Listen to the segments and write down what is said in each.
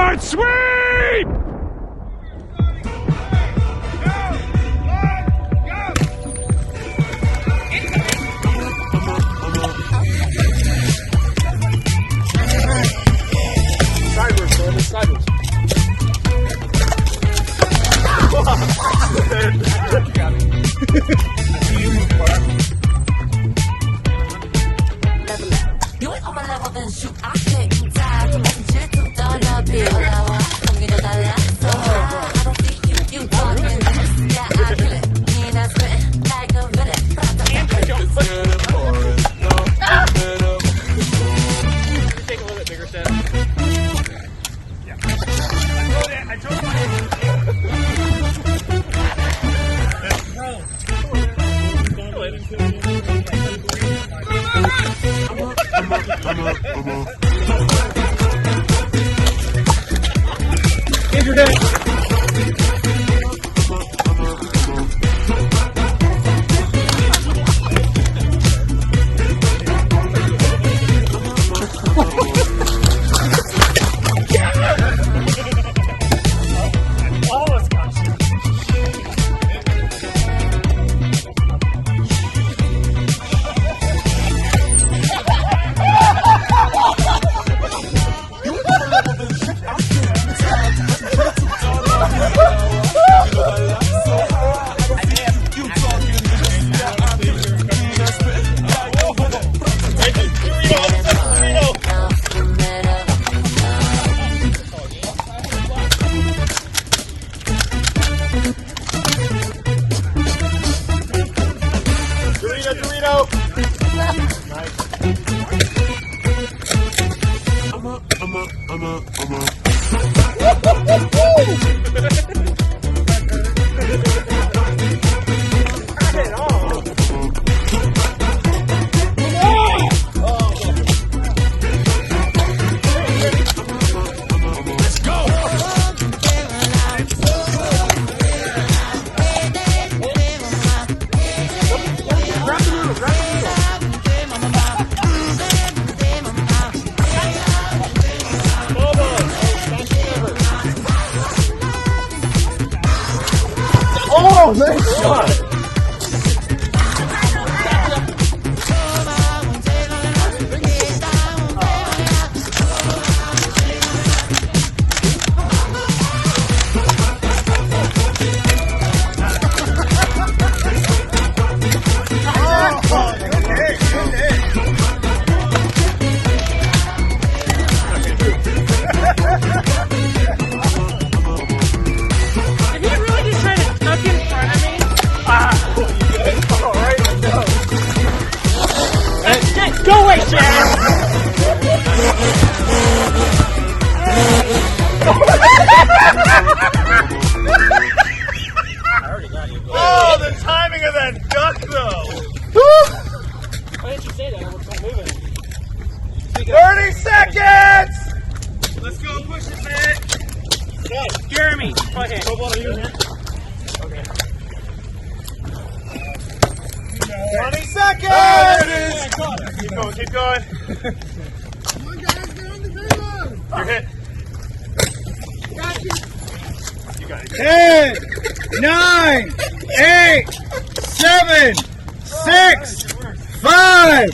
Forward sweep! Sideways, brother, sideways. You ain't on my level, then shoot. I can't die. 좀 질투 떨려 비올라와. 공기도 달라. So I don't see you talking this. Yeah, I feel it. 네가 spitting like a villain. Take a little bit bigger set. I told Oh, nice shot! Go away, Shannon! Oh, the timing of that duck, though! Why didn't you say that? I was not moving. 30 seconds! Let's go push it, man! Okay, Jeremy, go ahead. Okay. 20 seconds! Oh, there it is! Keep going, keep going. Come on, guys, get on the payload. You're hit. Got you. You got it. 10, 9, 8, 7, 6, 5,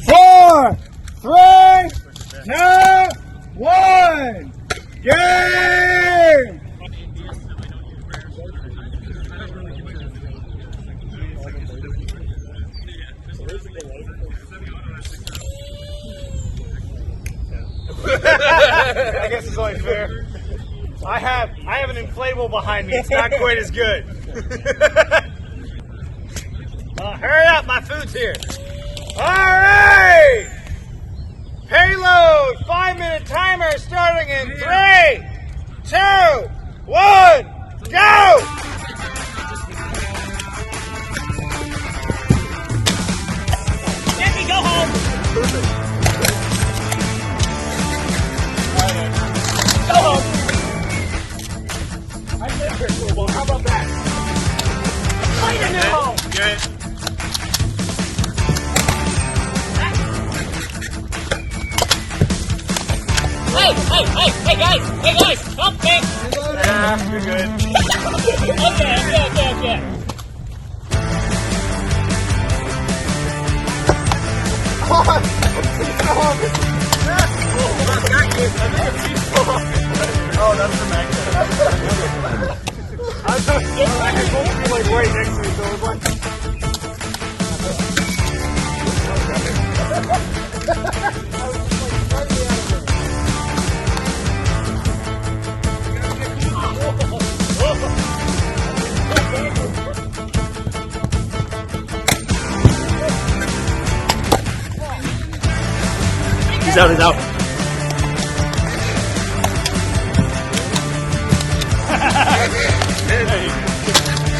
4, 3, 2, 1. Game! I guess it's only fair. I have an inflatable behind me. It's not quite as good. Hurry up, my food's here. All right. Payload 5-minute timer starting in 3, 2, 1, go! Jackie, go home! Go home! I live here for a while. How about that? Fight it now! Good. Hey, hey! Hey guys, stop me! Nah, you're good. Okay. Oh, that's the magnet. I was supposed to be like right next to me, so it was like. He's out.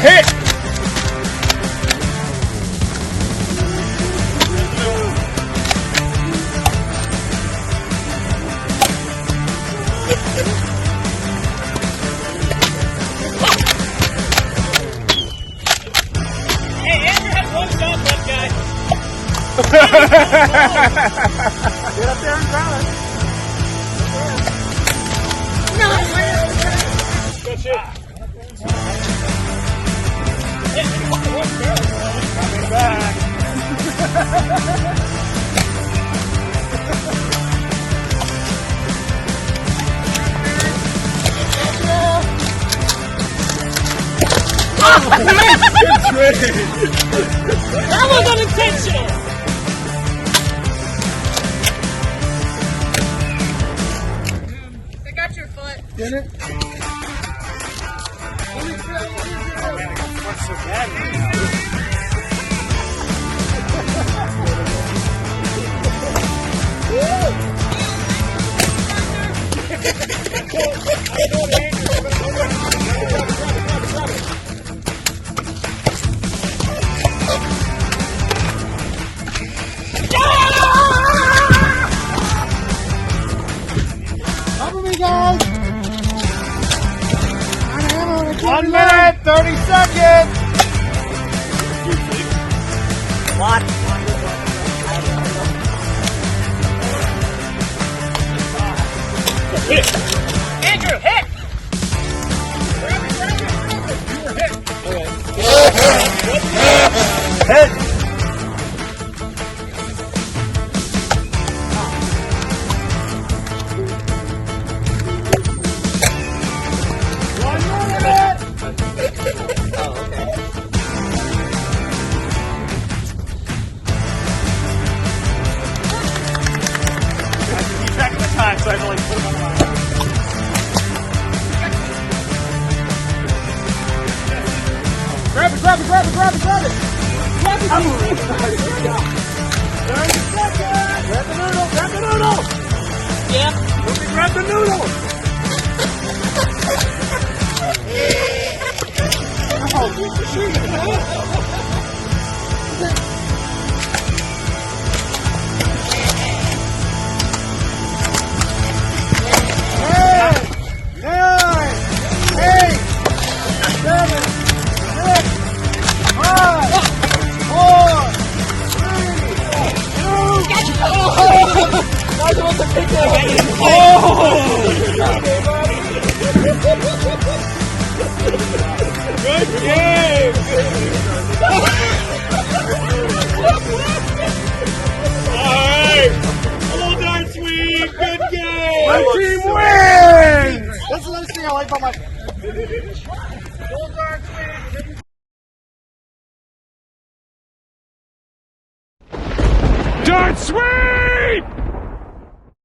Hit! Hey, Andrew has one shot left, guys. Get up there and grab it. Good shit. Coming back. Good trade. That was unintentional. I got your foot. Did it? What's so bad? Cover me, guys. 1 minute, 30 seconds. What? Andrew, hit! Hit. So I have to like put them on the line. Grab it! Grab the noodle! Yeah. Grab the noodle! Good game! Alright! Well done, sweet! Good game! My team wins! That's the last thing I like about my... Done, sweet!